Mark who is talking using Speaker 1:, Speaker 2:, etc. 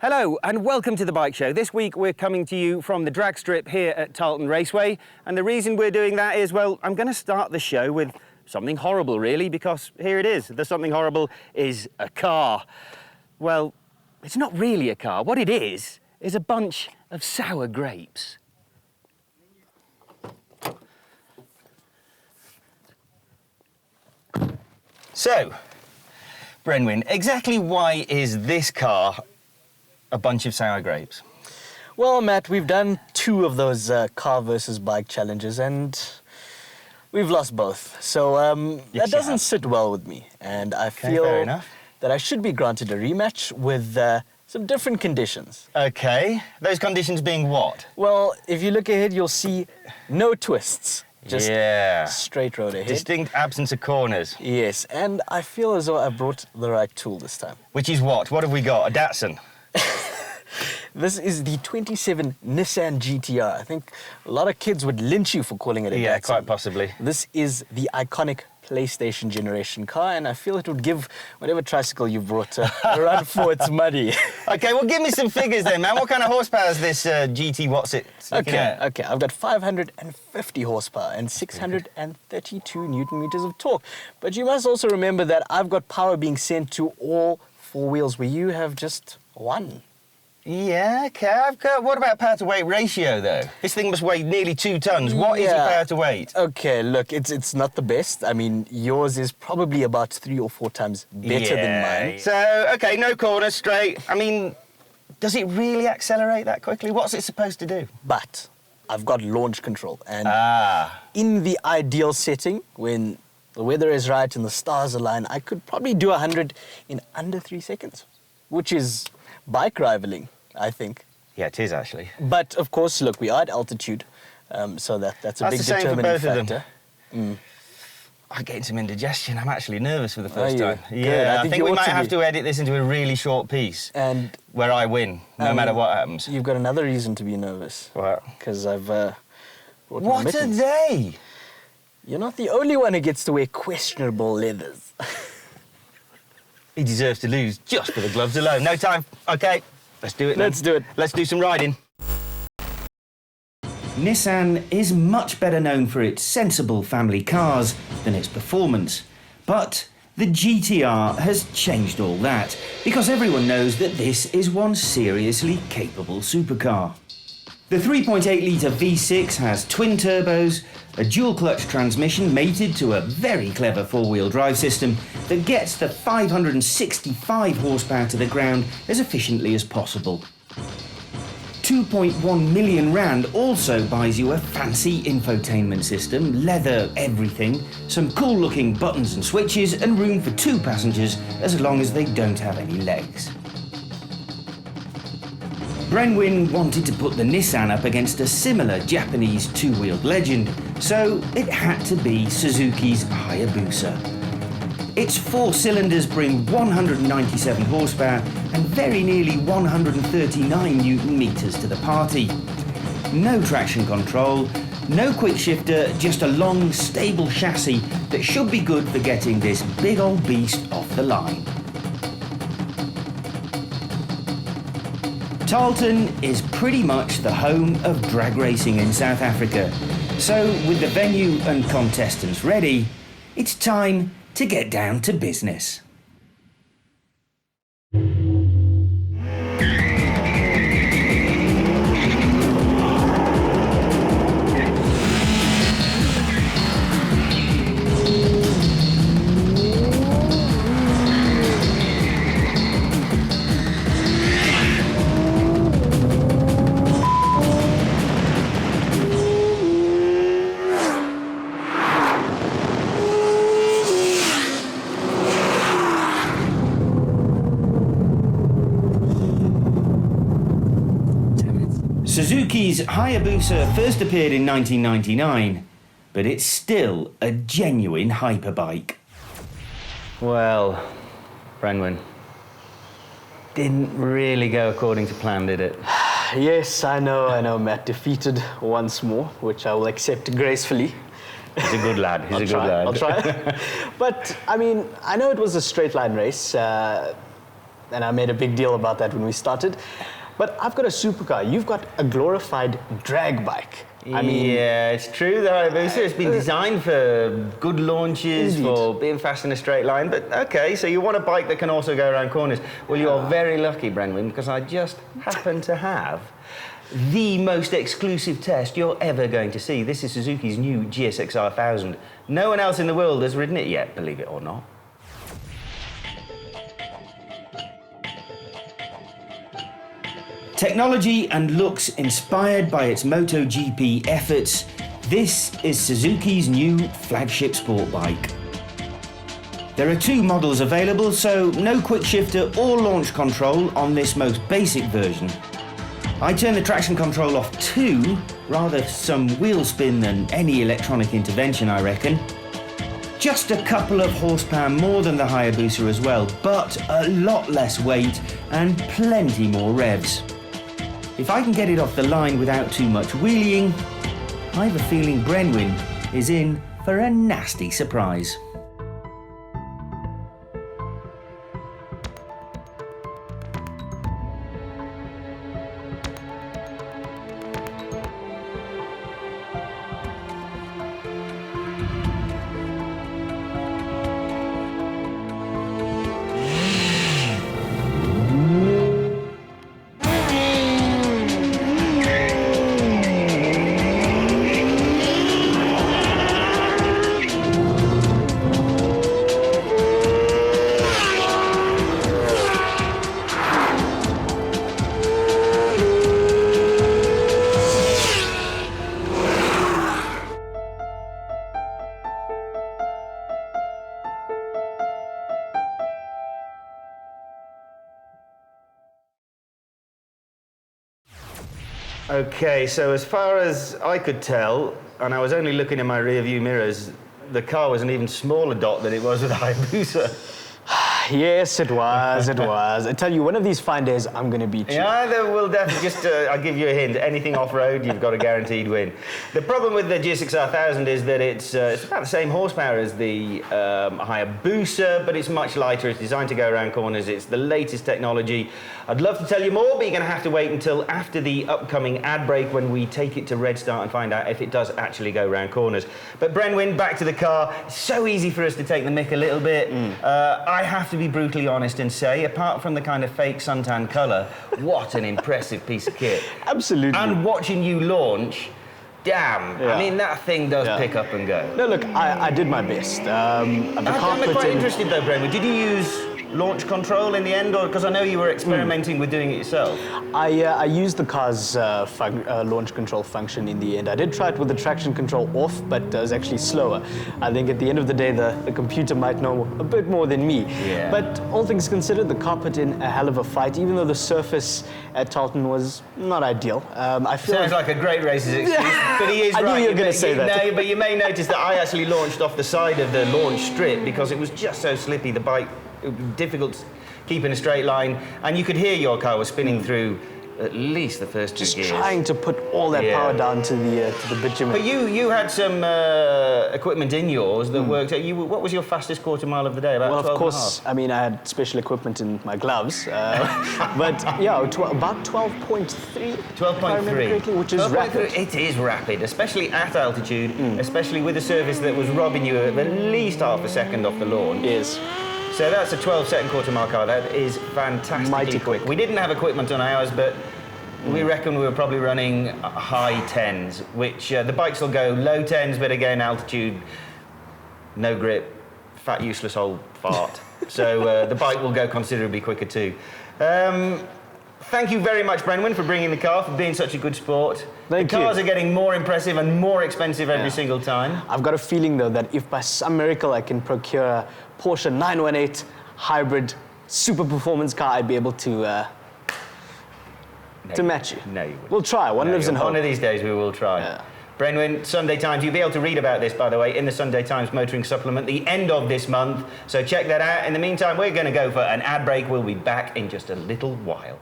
Speaker 1: Hello and welcome to the Bike Show. This week we're coming to you from the drag strip here at Tarlton Raceway, and the reason we're doing that is, well, I'm going to start the show with something horrible really, because here it is. The something horrible is a car. Well, it's not really a car. What it is a bunch of sour grapes. So, Brenwin, exactly why is this car a bunch of sour grapes?
Speaker 2: Well, Matt, we've done 2 of those car versus bike challenges and we've lost both. So
Speaker 1: Yes,
Speaker 2: that doesn't sit well with me. And I feel
Speaker 1: fair enough.
Speaker 2: that I should be granted a rematch with some different conditions.
Speaker 1: Okay, those conditions being what?
Speaker 2: Well, if you look ahead, you'll see no twists. Just
Speaker 1: Yeah.
Speaker 2: straight road ahead.
Speaker 1: Distinct absence of corners.
Speaker 2: Yes, and I feel as though I brought the right tool this time.
Speaker 1: Which is what? What have we got? A Datsun?
Speaker 2: This is the 27 Nissan GT-R. I think a lot of kids would lynch you for calling it a
Speaker 1: Yeah,
Speaker 2: Datsun.
Speaker 1: quite possibly.
Speaker 2: This is the iconic PlayStation generation car, and I feel it would give whatever tricycle you brought a run for its money.
Speaker 1: Okay, well, give me some figures then, man. What kind of horsepower is this GT? What's it looking at?
Speaker 2: Okay. I've got 550 horsepower and 632 newton meters of torque. But you must also remember that I've got power being sent to all 4 wheels, where you have just 1.
Speaker 1: Yeah, okay. What about power to weight ratio, though? This thing must weigh nearly 2 tons. What is your power to weight?
Speaker 2: Okay, look, it's not the best. I mean, yours is probably about 3 or 4 times better than mine.
Speaker 1: So, okay, no corners, straight. I mean, does it really accelerate that quickly? What's it supposed to do?
Speaker 2: But I've got launch control, and in the ideal setting, when the weather is right and the stars align, I could probably do 100 in under 3 seconds, which is bike rivaling, I think.
Speaker 1: Yeah, it is actually.
Speaker 2: But of course, look, we are at altitude, so that's a big
Speaker 1: the same for
Speaker 2: determining
Speaker 1: both of
Speaker 2: factor.
Speaker 1: them. I'm getting some indigestion. I'm actually nervous for the first time.
Speaker 2: Good.
Speaker 1: Yeah, I think we
Speaker 2: you
Speaker 1: might
Speaker 2: ought to
Speaker 1: have
Speaker 2: be.
Speaker 1: to edit this into a really short piece
Speaker 2: And
Speaker 1: where I win, no matter what happens.
Speaker 2: you've got another reason to be nervous.
Speaker 1: What?
Speaker 2: Because I've brought my
Speaker 1: What are
Speaker 2: mittens.
Speaker 1: they?
Speaker 2: You're not the only one who gets to wear questionable leathers.
Speaker 1: He deserves to lose just for the gloves alone. No time. Okay, let's do it then.
Speaker 2: Let's do it.
Speaker 1: Let's do some riding.
Speaker 3: Nissan is much better known for its sensible family cars than its performance. But the GT-R has changed all that, because everyone knows that this is one seriously capable supercar. The 3.8-litre V6 has twin turbos, a dual-clutch transmission mated to a very clever four-wheel drive system that gets the 565 horsepower to the ground as efficiently as possible. 2.1 million rand also buys you a fancy infotainment system, leather everything, some cool-looking buttons and switches, and room for 2 passengers as long as they don't have any legs. Brenwin wanted to put the Nissan up against a similar Japanese two-wheeled legend, so it had to be Suzuki's Hayabusa. Its 4 cylinders bring 197 horsepower and very nearly 139 newton meters to the party. No traction control, no quick shifter, just a long, stable chassis that should be good for getting this big old beast off the line. Tarlton is pretty much the home of drag racing in South Africa, so with the venue and contestants ready, it's time to get down to business. Suzuki's Hayabusa first appeared in 1999, but it's still a genuine hyperbike.
Speaker 1: Well, Brenwin, didn't really go according to plan, did it?
Speaker 2: Yes, I know, Matt. Defeated once more, which I will accept gracefully.
Speaker 1: He's a good lad. He's a good lad.
Speaker 2: I'll try. But, I mean, I know it was a straight line race. and I made a big deal about that when we started. But I've got a supercar. You've got a glorified drag bike. I mean,
Speaker 1: yeah, it's true. The Hayabusa has been designed for good launches,
Speaker 2: Indeed.
Speaker 1: for being fast in a straight line. But okay, so you want a bike that can also go around corners. Well, you're very lucky, Brenwin, because I just happen to have the most exclusive test you're ever going to see. This is Suzuki's new GSX-R1000. No one else in the world has ridden it yet, believe it or not.
Speaker 3: Technology and looks inspired by its MotoGP efforts, this is Suzuki's new flagship sport bike. There are 2 models available, so no quick shifter or launch control on this most basic version. I turned the traction control off too, rather some wheel spin than any electronic intervention, I reckon. Just a couple of horsepower more than the Hayabusa as well, but a lot less weight and plenty more revs. If I can get it off the line without too much wheeling, I have a feeling Brenwin is in for a nasty surprise.
Speaker 1: Okay, so as far as I could tell, and I was only looking in my rear view mirrors, the car was an even smaller dot than it was with the Hayabusa.
Speaker 2: Yes, it was, it was. I tell you, one of these fine days, I'm going to beat you.
Speaker 1: Yeah, we'll definitely just, I'll give you a hint. Anything off-road, you've got a guaranteed win. The problem with the GSX-R1000 is that it's about the same horsepower as the Hayabusa, but it's much lighter. It's designed to go around corners. It's the latest technology. I'd love to tell you more, but you're going to have to wait until after the upcoming ad break when we take it to Red Start and find out if it does actually go around corners. But Brenwin, back to the car. It's so easy for us to take the mick a little bit. I have to be brutally honest and say, apart from the kind of fake suntan colour, what an impressive piece of kit.
Speaker 2: Absolutely.
Speaker 1: And watching you launch, damn,
Speaker 2: Yeah.
Speaker 1: I mean, that thing does pick up and go.
Speaker 2: No, look, I did my best.
Speaker 1: I'm quite interested though, Brenwin. Did you use launch control in the end, or because I know you were experimenting with doing it yourself?
Speaker 2: I used the car's launch control function in the end. I did try it with the traction control off, but it was actually slower. I think at the end of the day, the computer might know a bit more than me.
Speaker 1: Yeah.
Speaker 2: But all things considered, the car put in a hell of a fight, even though the surface at Tarlton was not ideal. I feel
Speaker 1: Sounds like a great racer's excuse, but he is
Speaker 2: I
Speaker 1: right.
Speaker 2: knew you were going to say that.
Speaker 1: No, but you may notice that I actually launched off the side of the launch strip because it was just so slippy. The bike, it was difficult to keep in a straight line, and you could hear your car was spinning through at least the first 2
Speaker 2: just
Speaker 1: gears.
Speaker 2: trying to put all that power down to the bitumen.
Speaker 1: But you had some equipment in yours that worked. What was your fastest quarter mile of the day? About
Speaker 2: Well,
Speaker 1: 12
Speaker 2: of course, I mean, I had special equipment in my gloves, but yeah, about 12.3.
Speaker 1: 12.3.
Speaker 2: Which is rapid.
Speaker 1: It is rapid, especially at altitude, especially with a surface that was robbing you of at least half a second off the launch.
Speaker 2: Is.
Speaker 1: So that's a 12-second quarter mile car. That is fantastically
Speaker 2: Mighty
Speaker 1: quick. We didn't have equipment on ours, but we reckon we were probably running high 10s, which the bikes will go low 10s, but again, altitude, no grip, fat, useless old fart. So the bike will go considerably quicker too. Thank you very much, Brenwin, for bringing the car, for being such a good sport.
Speaker 2: Thank you.
Speaker 1: The cars are getting more impressive and more expensive every single time.
Speaker 2: I've got a feeling, though, that if by some miracle I can procure a Porsche 918 hybrid super performance car, I'd be able to match you.
Speaker 1: No, you wouldn't.
Speaker 2: We'll try. One lives in hope.
Speaker 1: One of these days we will try.
Speaker 2: Yeah.
Speaker 1: Brenwin, Sunday Times. You'll be able to read about this, by the way, in the Sunday Times Motoring Supplement, the end of this month. So check that out. In the meantime, we're going to go for an ad break. We'll be back in just a little while.